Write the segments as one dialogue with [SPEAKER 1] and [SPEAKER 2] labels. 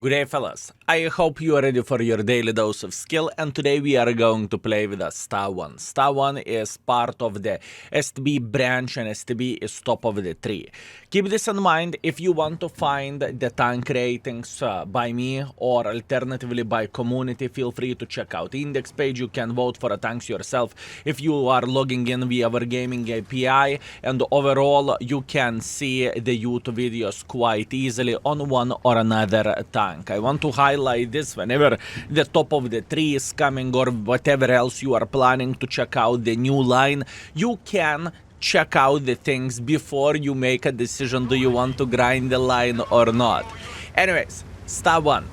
[SPEAKER 1] Good day, fellas. I hope you are ready for your daily dose of skill, and today we are going to play with a STA-1. STA-1 is part of the STB branch, and STB is top of the tree. Keep this in mind if you want to find the tank ratings by me or alternatively by community. Feel free to check out the index page. You can vote for a tanks yourself if you are logging in via our gaming API, and overall you can see the YouTube videos quite easily on one or another tank. I want to highlight this whenever the top of the tree is coming or whatever else you are planning to check out the new line, you can check out the things before you make a decision, do you want to grind the line or not. Anyways, STA-1.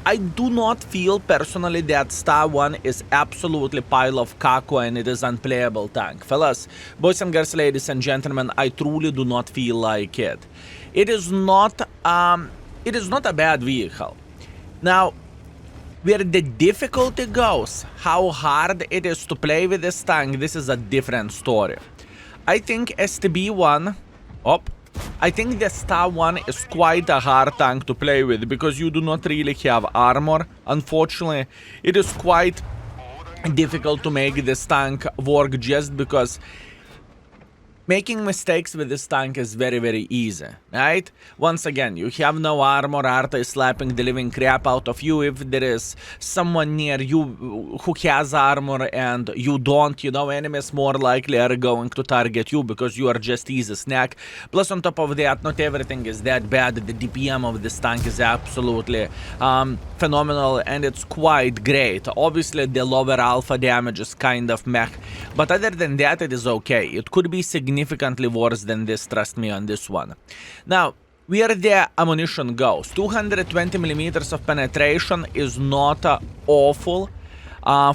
[SPEAKER 1] I do not feel personally that STA-1 is absolutely pile of caco and it is unplayable tank. Fellas, boys and girls, ladies and gentlemen, I truly do not feel like it. It is not a bad vehicle. Now, where the difficulty goes, how hard it is to play with this tank, this is a different story. I think STB1, I think the STA-1 is quite a hard tank to play with because you do not really have armor. Unfortunately, it is quite difficult to make this tank work just because making mistakes with this tank is very, very easy, right? Once again, you have no armor, Arta is slapping the living crap out of you. If there is someone near you who has armor and you don't, you know, enemies more likely are going to target you because you are just easy snack. Plus, on top of that, not everything is that bad. The DPM of this tank is absolutely phenomenal and it's quite great. Obviously, the lower alpha damage is kind of meh, but other than that, it is okay. It could be significantly worse than this, trust me on this one. Now, where the ammunition goes, 220 millimeters of penetration is not awful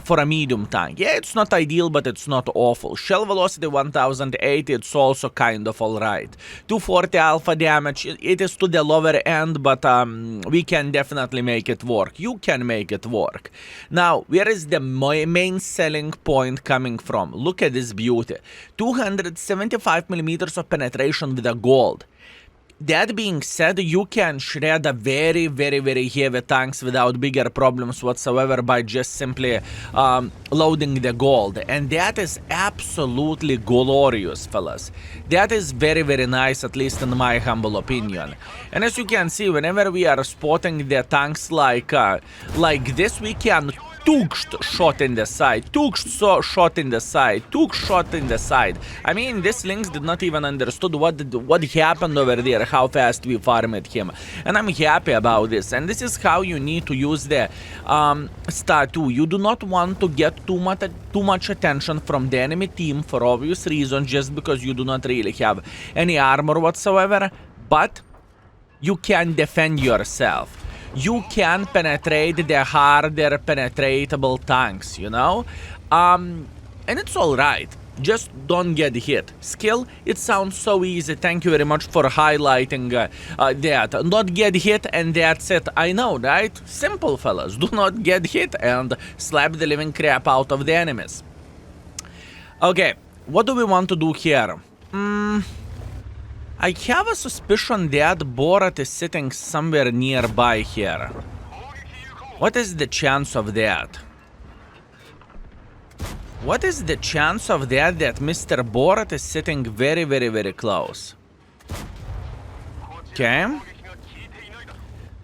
[SPEAKER 1] for a medium tank. Yeah, it's not ideal, but it's not awful. Shell velocity 1080, it's also kind of alright. 240 alpha damage, it is to the lower end, but we can definitely make it work. You can make it work. Now, where is the main selling point coming from? Look at this beauty. 275 millimeters of penetration with a gold. That being said, you can shred a very, very, very heavy tanks without bigger problems whatsoever by just simply loading the gold. And that is absolutely glorious, fellas. That is very, very nice, at least in my humble opinion. And as you can see, whenever we are spotting the tanks like this, we can shot in the side, shot in the side, shot in the side. I mean, this Lynx did not even understood what happened over there, how fast we farmed him. And I'm happy about this. And this is how you need to use the STA-2. You do not want to get too much attention from the enemy team for obvious reasons, just because you do not really have any armor whatsoever, but you can defend yourself. You can penetrate the harder penetratable tanks, you know? And it's alright. Just don't get hit. Skill, it sounds so easy. Thank you very much for highlighting that. Not get hit and that's it. I know, right? Simple, fellas. Do not get hit and slap the living crap out of the enemies. Okay, what do we want to do here? I have a suspicion that Borat is sitting somewhere nearby here. What is the chance of that? What is the chance of that Mr. Borat is sitting very, very, very close? Okay.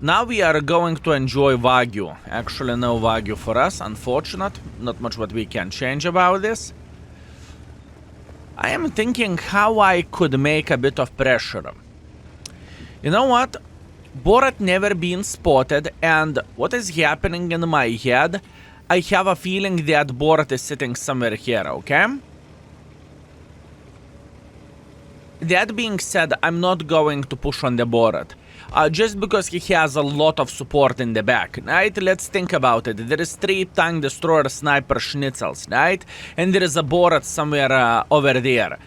[SPEAKER 1] Now we are going to enjoy Wagyu. Actually, no Wagyu for us, unfortunate. Not much what we can change about this. I am thinking how I could make a bit of pressure. You know what? Borat never been spotted, and what is happening in my head? I have a feeling that Borat is sitting somewhere here, okay? That being said, I'm not going to push on the Borat. Just because he has a lot of support in the back, right? Let's think about it. There is 3 tank destroyer sniper schnitzels, right? And there is a Borat somewhere over there.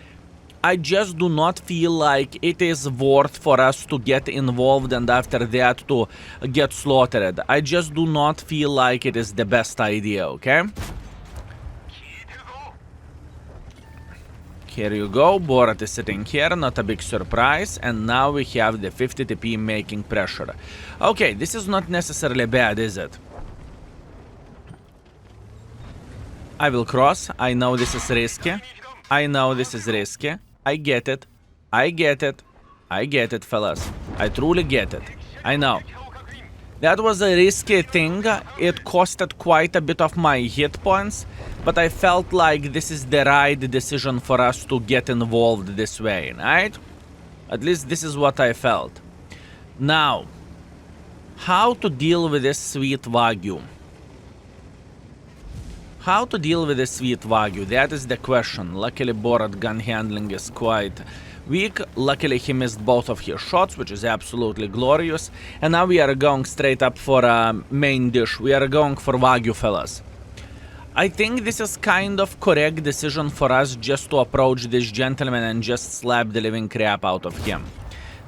[SPEAKER 1] I just do not feel like it is worth for us to get involved and after that to get slaughtered. I just do not feel like it is the best idea, okay? Here you go, Borat is sitting here, not a big surprise, and now we have the 50 TP making pressure. Okay, this is not necessarily bad, is it? I will cross. I know this is risky. I know this is risky. I get it. I get it. I get it, fellas. I truly get it. I know. That was a risky thing. It costed quite a bit of my hit points, but I felt like this is the right decision for us to get involved this way, right? At least this is what I felt. Now, how to deal with this sweet Wagyu? How to deal with this sweet Wagyu? That is the question. Luckily, Borat gun handling is quite weak. Luckily, he missed both of his shots, which is absolutely glorious. And now we are going straight up for a main dish. We are going for Wagyu, fellas. I think this is kind of correct decision for us just to approach this gentleman and just slap the living crap out of him.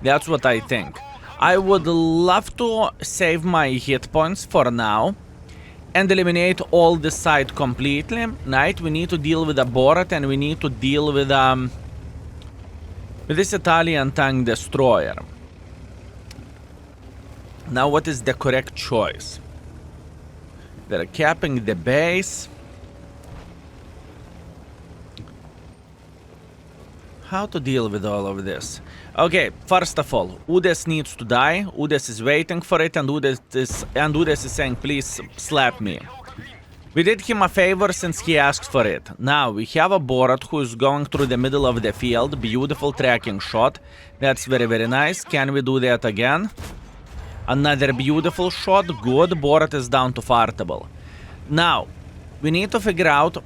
[SPEAKER 1] That's what I think. I would love to save my hit points for now and eliminate all this side completely. Right? We need to deal with a Borat and we need to deal with this Italian tank destroyer. Now, what is the correct choice? They're capping the base. How to deal with all of this? Okay, first of all, Udes needs to die. Udes is waiting for it, and Udes is saying, please slap me. We did him a favor since he asked for it. Now, we have a Borat who is going through the middle of the field. Beautiful tracking shot. That's very, very nice. Can we do that again? Another beautiful shot. Good. Borat is down to fartable. Now, we need to figure out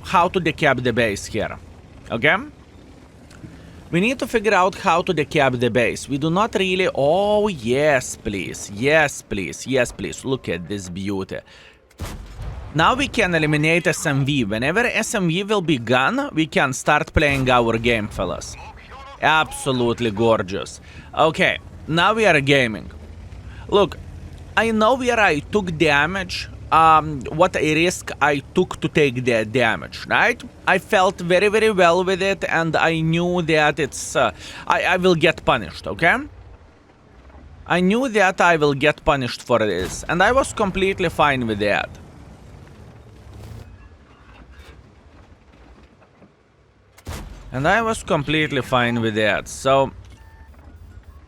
[SPEAKER 1] how to decap the base here. Okay? We need to figure out how to decap the base. We do not really... Oh, yes, please. Yes, please. Yes, please. Look at this beauty. Now we can eliminate SMV. Whenever SMV will be gone, we can start playing our game, fellas. Absolutely gorgeous. Okay, now we are gaming. Look, I know where I took damage, what a risk I took to take that damage, right? I felt very, very well with it, and I knew that it's... I will get punished, okay? I knew that I will get punished for this, and I was completely fine with that. And I was completely fine with that, so...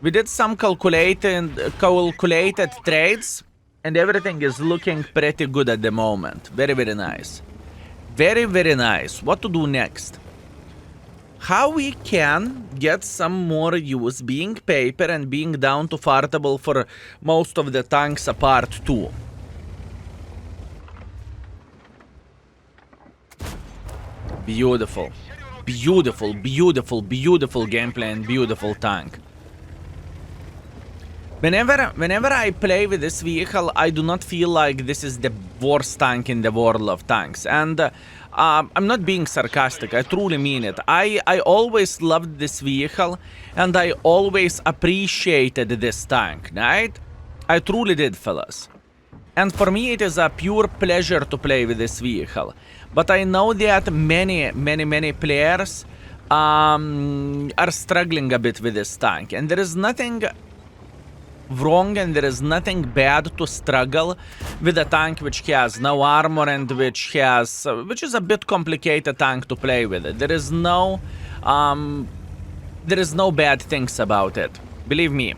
[SPEAKER 1] We did some calculated trades, and everything is looking pretty good at the moment. Very, very nice. Very, very nice. What to do next? How we can get some more use being paper and being down to fartable for most of the tanks apart too. Beautiful. Beautiful, beautiful, beautiful gameplay and beautiful tank. Whenever I play with this vehicle, I do not feel like this is the worst tank in the world of tanks. And I'm not being sarcastic, I truly mean it. I always loved this vehicle, and I always appreciated this tank, right? I truly did, fellas. And for me, it is a pure pleasure to play with this vehicle. But I know that many players are struggling a bit with this tank. And there is nothing wrong and there is nothing bad to struggle with a tank which has no armor and which is a bit complicated tank to play with. There is no bad things about it. Believe me.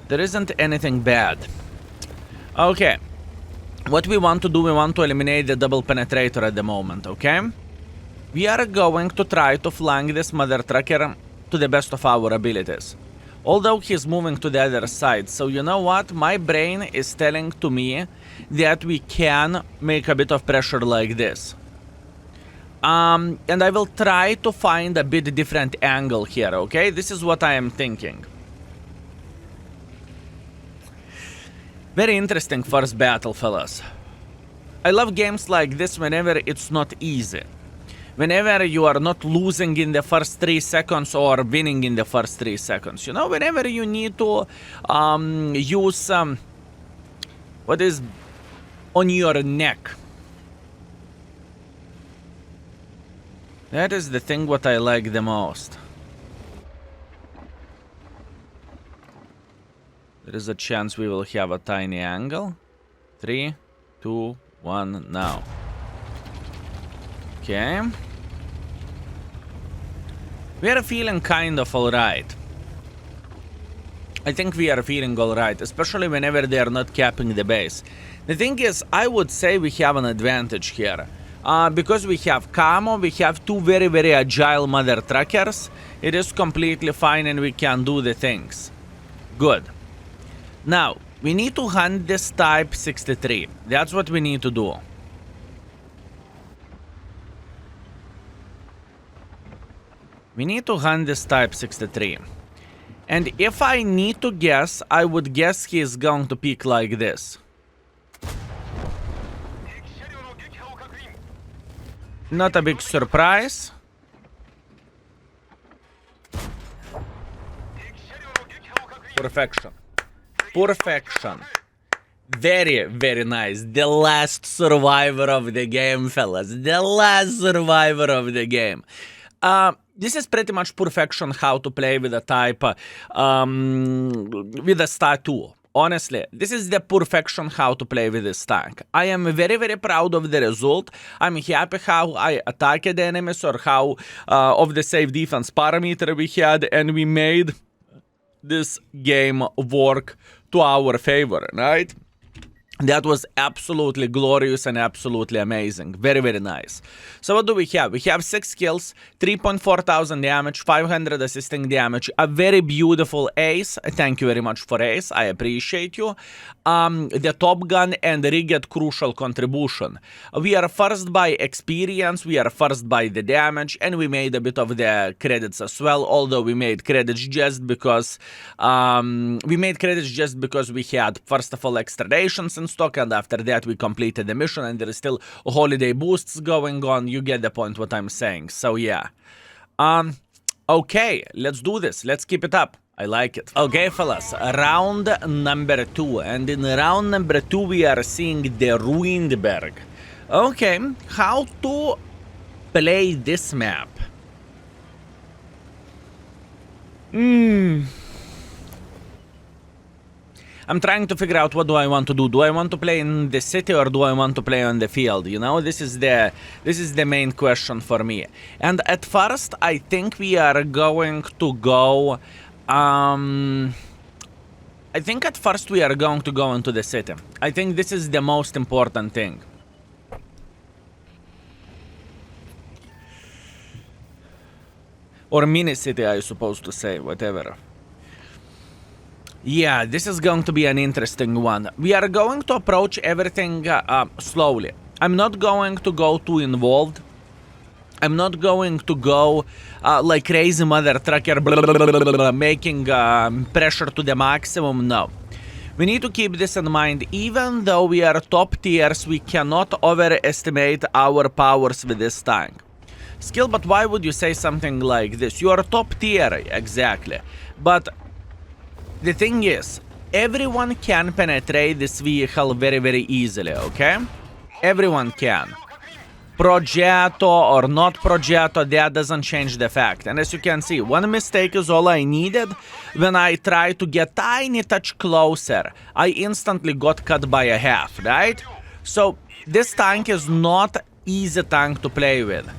[SPEAKER 1] There isn't anything bad. Okay. What we want to do, we want to eliminate the double penetrator at the moment, okay? We are going to try to flank this mother trucker to the best of our abilities. Although he's moving to the other side, so you know what? My brain is telling to me that we can make a bit of pressure like this. And I will try to find a bit different angle here, okay? This is what I am thinking. Very interesting first battle, fellas. I love games like this whenever it's not easy. Whenever you are not losing in the first 3 seconds or winning in the first 3 seconds. You know, whenever you need to use what is on your neck. That is the thing what I like the most. There is a chance we will have a tiny angle. 3, 2, 1, now. Okay. We are feeling kind of alright. I think we are feeling alright, especially whenever they are not capping the base. The thing is, I would say we have an advantage here. Because we have camo, we have two very, very agile mother truckers. It is completely fine and we can do the things. Good. Now, we need to hunt this type 63. That's what we need to do. We need to hunt this type 63. And if I need to guess, I would guess he is going to pick like this. Not a big surprise. Perfection. Perfection. Very, very nice. The last survivor of the game, fellas. The last survivor of the game. This is pretty much perfection how to play with a type, with a STA-2. Honestly, this is the perfection how to play with this tank. I am very, very proud of the result. I'm happy how I attacked the enemies or how of the safe defense parameter we had, and we made this game work to our favor, right? That was absolutely glorious and absolutely amazing. Very, very nice. So what do we have? We have 6 kills, 3.4 thousand damage, 500 assisting damage, a very beautiful ace. Thank you very much for ace. I appreciate you. The Top Gun and Rigged crucial contribution. We are first by experience, we are first by the damage, and we made a bit of the credits as well, although we made credits just because we had, first of all, extradations in stock, and after that we completed the mission, and there is still holiday boosts going on. You get the point what I'm saying. So yeah. Okay, let's do this. Let's keep it up. I like it. Okay, fellas, round number 2. And in round number 2 we are seeing the Ruinberg. Okay, how to play this map? I'm trying to figure out what do I want to do. Do I want to play in the city or do I want to play on the field? You know, this is the main question for me. And at first, I think we are going to go. I think at first we are going to go into the city. I think this is the most important thing. Or mini city, I suppose to say, whatever. Yeah, this is going to be an interesting one. We are going to approach everything slowly. I'm not going to go too involved. I'm not going to go like crazy mother trucker, making pressure to the maximum. No. We need to keep this in mind. Even though we are top tiers, we cannot overestimate our powers with this tank. Skill, but why would you say something like this? You are top tier, exactly. But the thing is, everyone can penetrate this vehicle very, very easily, okay? Everyone can. Progetto or not Progetto, that doesn't change the fact. And as you can see, one mistake is all I needed. When I tried to get tiny touch closer, I instantly got cut by a half, right? So this tank is not easy tank to play with.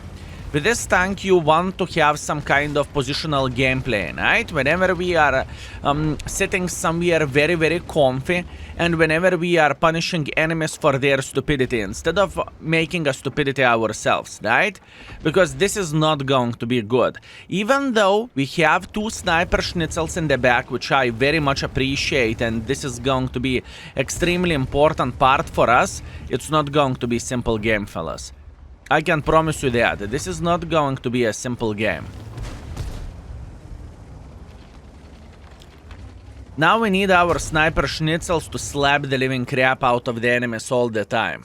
[SPEAKER 1] With this tank, you want to have some kind of positional gameplay, right? Whenever we are sitting somewhere very, very comfy, and whenever we are punishing enemies for their stupidity, instead of making a stupidity ourselves, right? Because this is not going to be good. Even though we have 2 sniper schnitzels in the back, which I very much appreciate, and this is going to be extremely important part for us, it's not going to be simple game, fellas. I can promise you that. This is not going to be a simple game. Now we need our sniper schnitzels to slap the living crap out of the enemies all the time.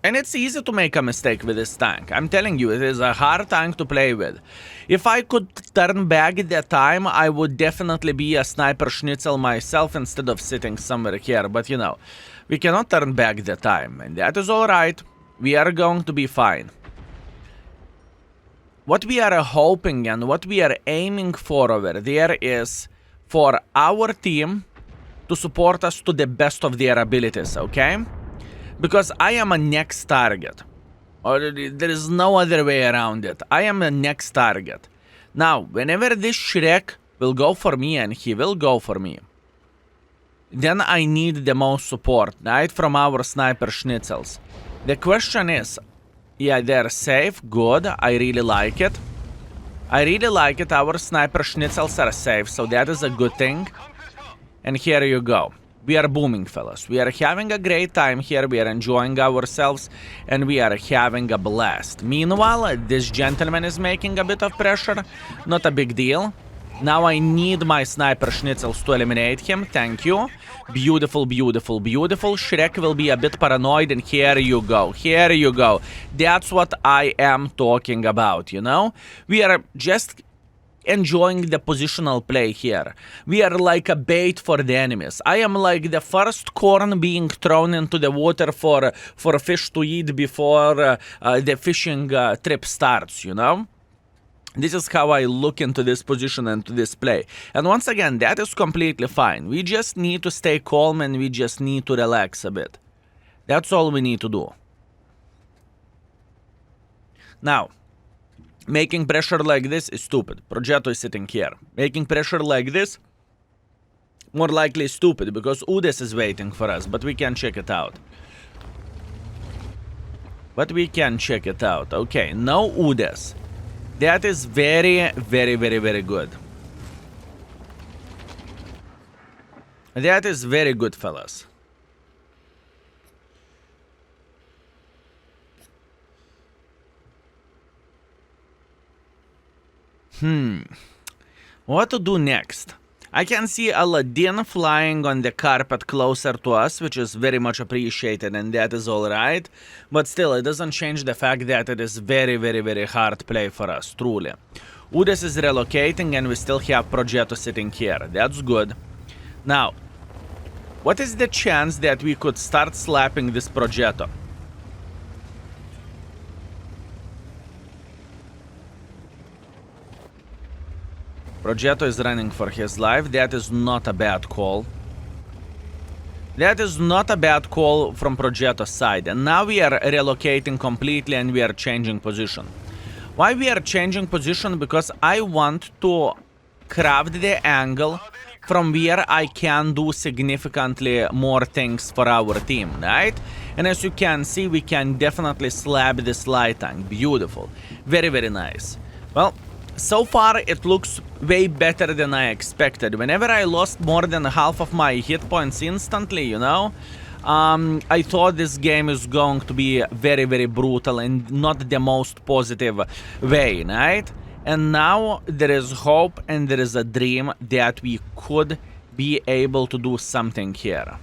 [SPEAKER 1] And it's easy to make a mistake with this tank. I'm telling you, it is a hard tank to play with. If I could turn back the time, I would definitely be a sniper schnitzel myself instead of sitting somewhere here. But you know, we cannot turn back the time, and that is alright. We are going to be fine. what we are hoping and what we are aiming for over there is for our team to support us to the best of their abilities, okay? Because I am a next target. Or there is no other way around it. I am a next target. Now, whenever this Shrek will go for me, and he will go for me, then I need the most support, right? From our sniper schnitzels. The question is, yeah, they're safe, good, I really like it. I really like it, our sniper schnitzels are safe, so that is a good thing. And here you go. We are booming, fellas. We are having a great time here, we are enjoying ourselves, and we are having a blast. Meanwhile, this gentleman is making a bit of pressure, not a big deal. Now I need my sniper schnitzels to eliminate him, thank you. Beautiful, beautiful, beautiful. Shrek will be a bit paranoid, and here you go, here you go. That's what I am talking about, you know? We are just enjoying the positional play here. We are like a bait for the enemies. I am like the first corn being thrown into the water for fish to eat before the fishing trip starts, you know? This is how I look into this position and to this play. And once again, that is completely fine. We just need to stay calm and we just need to relax a bit. That's all we need to do. Now, making pressure like this is stupid. Progetto is sitting here. Making pressure like this, more likely stupid, because Udes is waiting for us, but we can check it out. Okay, no Udes. That is very, very, very, very good. That is very good, fellas. What to do next? I can see Aladdin flying on the carpet closer to us, which is very much appreciated, and that is alright. But still, it doesn't change the fact that it is very, very, very hard play for us, truly. Udes is relocating, and we still have Progetto sitting here. That's good. Now, what is the chance that we could start slapping this Progetto? Progetto is running for his life. That is not a bad call. That is not a bad call from Progetto's side. And now we are relocating completely and we are changing position. Why we are changing position? Because I want to craft the angle from where I can do significantly more things for our team, right? And as you can see, we can definitely slap this light tank. Beautiful. Very, very nice. Well, so far, it looks way better than I expected. Whenever I lost more than half of my hit points instantly, you know, I thought this game is going to be very, very brutal and not the most positive way, right? And now there is hope and there is a dream that we could be able to do something here.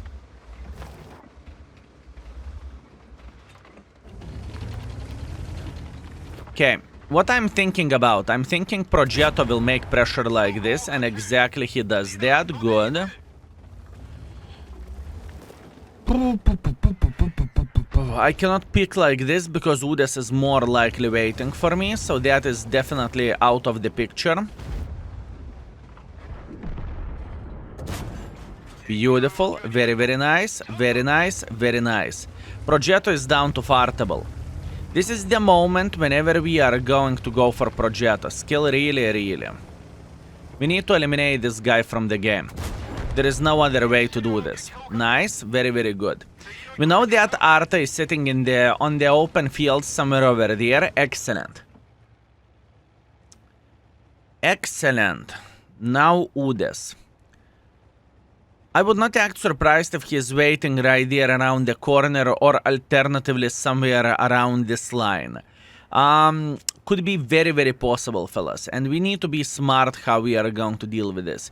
[SPEAKER 1] Okay. What I'm thinking about, I'm thinking Progetto will make pressure like this, and exactly he does that. Good. I cannot pick like this because Udes is more likely waiting for me, so that is definitely out of the picture. Beautiful. Very, very nice. Very nice. Very nice. Progetto is down to fartable. This is the moment whenever we are going to go for Progetto. Skill really, really. We need to eliminate this guy from the game. There is no other way to do this. Nice. Very, very good. We know that Arta is sitting on the open field somewhere over there. Excellent. Excellent. Now Udes. I would not act surprised if he is waiting right there around the corner or alternatively somewhere around this line. Could be very, very possible, fellas. And we need to be smart how we are going to deal with this.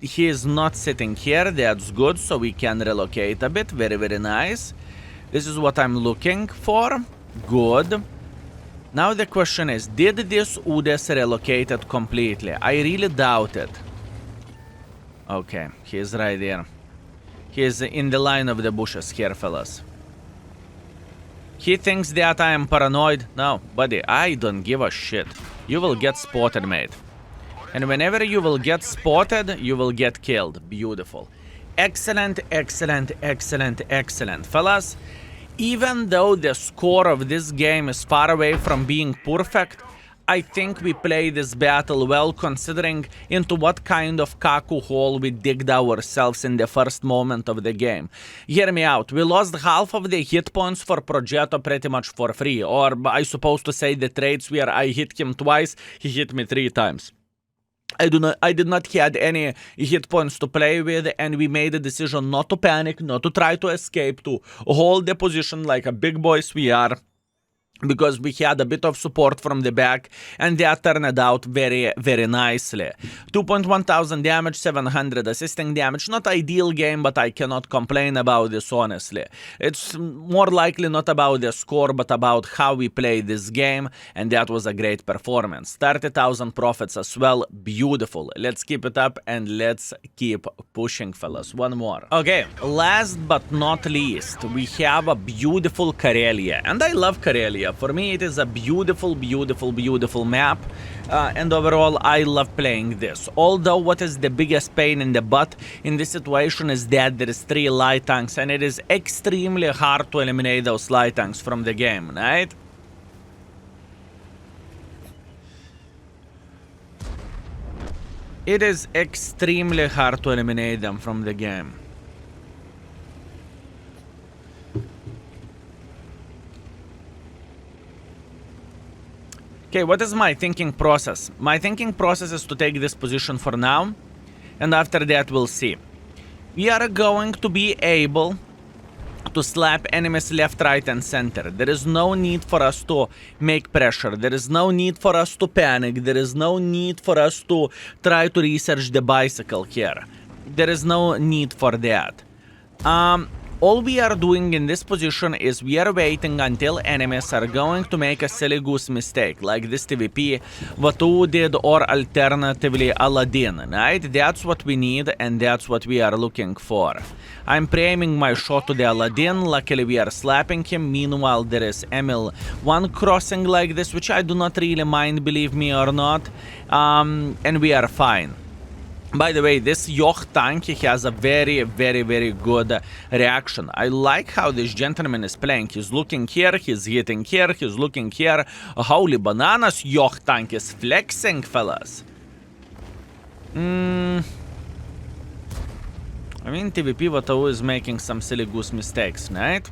[SPEAKER 1] He is not sitting here. That's good. So we can relocate a bit. Very, very nice. This is what I'm looking for. Good. Now the question is, did this Udes relocate it completely? I really doubt it. Okay, he is right there. He is in the line of the bushes here, fellas. He thinks that I am paranoid. No, buddy, I don't give a shit. You will get spotted, mate. And whenever you will get spotted, you will get killed. Beautiful. Excellent, excellent, excellent, excellent. Fellas, even though the score of this game is far away from being perfect, I think we play this battle well, considering into what kind of kaku hole we digged ourselves in the first moment of the game. Hear me out, we lost half of the hit points for Progetto pretty much for free, or I supposed to say the trades where I hit him twice, he hit me 3 times. I did not had any hit points to play with, and we made a decision not to panic, not to try to escape, to hold the position like a big boys we are, because we had a bit of support from the back, and that turned out very, very nicely. 2,100 damage, 700 assisting damage. Not ideal game, but I cannot complain about this, honestly. It's more likely not about the score, but about how we play this game, and that was a great performance. 30,000 profits as well. Beautiful. Let's keep it up, and let's keep pushing, fellas. One more. Okay, last but not least, we have a beautiful Karelia, and I love Karelia. For me, it is a beautiful, beautiful, beautiful map, and overall, I love playing this. Although, what is the biggest pain in the butt in this situation is that there is 3 light tanks, and it is extremely hard to eliminate those light tanks from the game, right? It is extremely hard to eliminate them from the game. Okay, what is my thinking process? My thinking process is to take this position for now, and after that we'll see. We are going to be able to slap enemies left, right, and center. There is no need for us to make pressure. There is no need for us to panic. There is no need for us to try to research the bicycle here. There is no need for that. All we are doing in this position is we are waiting until enemies are going to make a silly goose mistake, like this TVP, Vatu did, or alternatively Aladdin, right? That's what we need, and that's what we are looking for. I'm pre-aiming my shot to the Aladdin. Luckily we are slapping him. Meanwhile there is ML1 crossing like this, which I do not really mind, believe me or not, and we are fine. By the way, this Yoch tank, he has a very, very, very good reaction. I like how this gentleman is playing. He's looking here, he's hitting here, he's looking here. Holy bananas, Yoch tank is flexing, fellas. I mean, TVP Vatau is making some silly goose mistakes, right?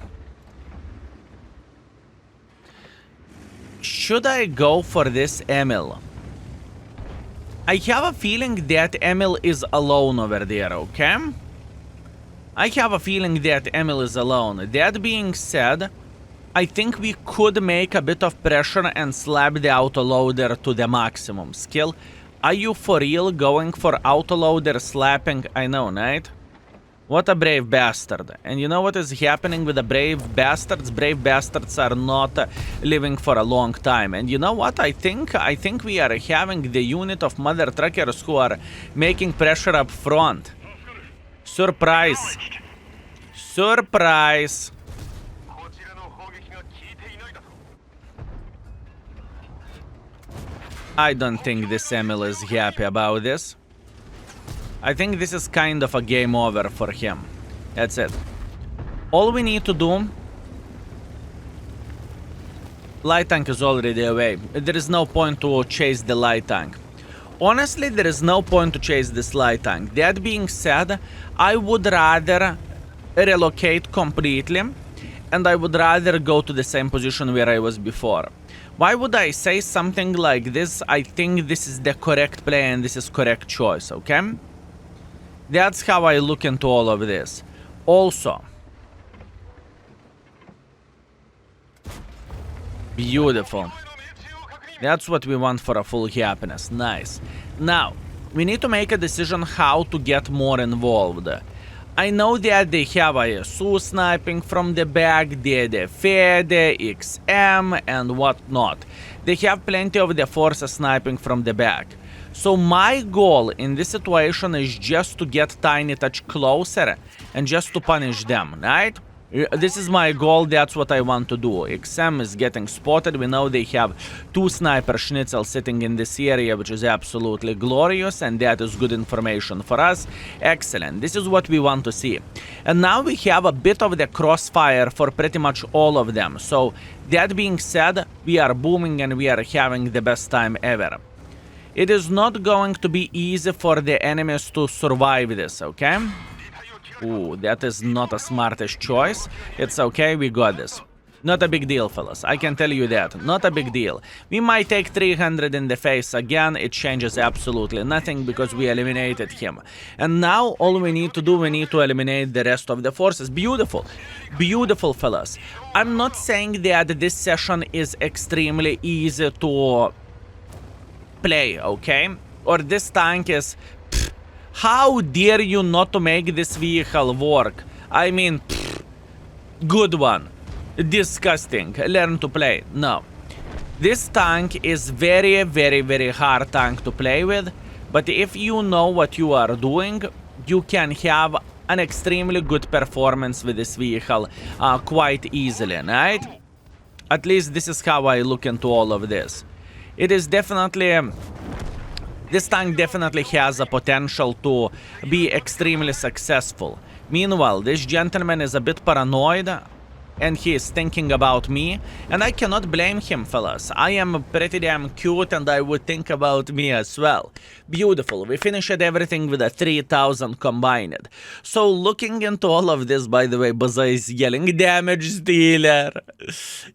[SPEAKER 1] Should I go for this Emil? I have a feeling that Emil is alone over there, okay? I have a feeling that Emil is alone. That being said, I think we could make a bit of pressure and slap the autoloader to the maximum skill. Are you for real going for autoloader slapping? I know, right? What a brave bastard. And you know what is happening with the brave bastards? Brave bastards are not living for a long time. And you know what? I think we are having the unit of mother truckers who are making pressure up front. Surprise. Surprise. I don't think this Emil is happy about this. I think this is kind of a game over for him. That's it. All we need to do... Light tank is already away. There is no point to chase the light tank. Honestly, there is no point to chase this light tank. That being said, I would rather relocate completely, and I would rather go to the same position where I was before. Why would I say something like this? I think this is the correct play and this is correct choice, okay? That's how I look into all of this. Also, beautiful. That's what we want for a full happiness. Nice. Now, we need to make a decision how to get more involved. I know that they have ISU sniping from the back, the Fede, XM, and whatnot. They have plenty of the Force sniping from the back. So my goal in this situation is just to get tiny touch closer and just to punish them, right? This is my goal, that's what I want to do. XM is getting spotted, we know they have 2 sniper schnitzel sitting in this area, which is absolutely glorious, and that is good information for us. Excellent, this is what we want to see. And now we have a bit of the crossfire for pretty much all of them. So, that being said, we are booming and we are having the best time ever. It is not going to be easy for the enemies to survive this, okay? Ooh, that is not a smartest choice. It's okay, we got this. Not a big deal, fellas. I can tell you that. Not a big deal. We might take 300 in the face again. It changes absolutely nothing because we eliminated him. And now all we need to do, we need to eliminate the rest of the forces. Beautiful. Beautiful, fellas. I'm not saying that this session is extremely easy to play, okay? Or this tank is... How dare you not to make this vehicle work? I mean, good one. Disgusting. Learn to play. No. This tank is very, very, very hard tank to play with. But if you know what you are doing, you can have an extremely good performance with this vehicle quite easily, right? At least this is how I look into all of this. It is definitely... This tank definitely has a potential to be extremely successful. Meanwhile, this gentleman is a bit paranoid and he is thinking about me, and I cannot blame him, fellas. I am pretty damn cute and I would think about me as well. Beautiful. We finished everything with a 3000 combined. So looking into all of this, by the way, Baza is yelling, damage dealer.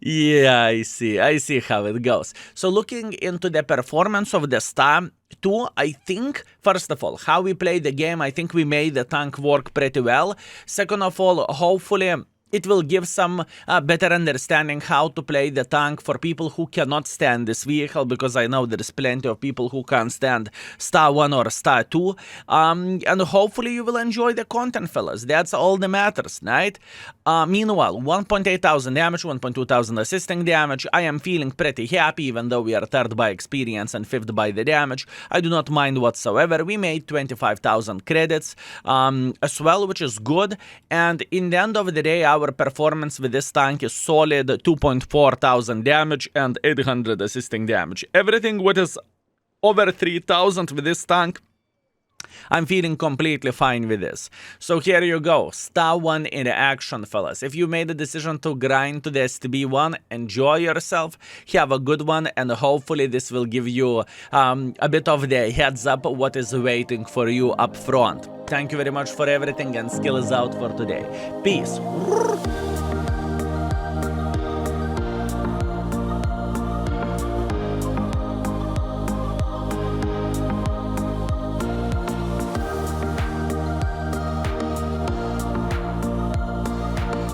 [SPEAKER 1] Yeah, I see how it goes. So looking into the performance of the STA-2, I think, first of all, how we played the game, I think we made the tank work pretty well. Second of all, hopefully it will give some better understanding how to play the tank for people who cannot stand this vehicle, because I know there's plenty of people who can't stand STA-1 or STA-2. And hopefully you will enjoy the content, fellas. That's all that matters, right? Meanwhile, 1,800 damage, 1,200 assisting damage. I am feeling pretty happy, even though we are 3rd by experience and 5th by the damage. I do not mind whatsoever. We made 25,000 credits as well, which is good. And in the end of the day, our performance with this tank is solid, 2,400 damage and 800 assisting damage. Everything what is over 3,000 with this tank, I'm feeling completely fine with this. So here you go, STA-1 in action, fellas. If you made a decision to grind to the STB1, enjoy yourself, have a good one, and hopefully this will give you a bit of the heads up what is waiting for you up front. Thank you very much for everything, and skill is out for today. Peace.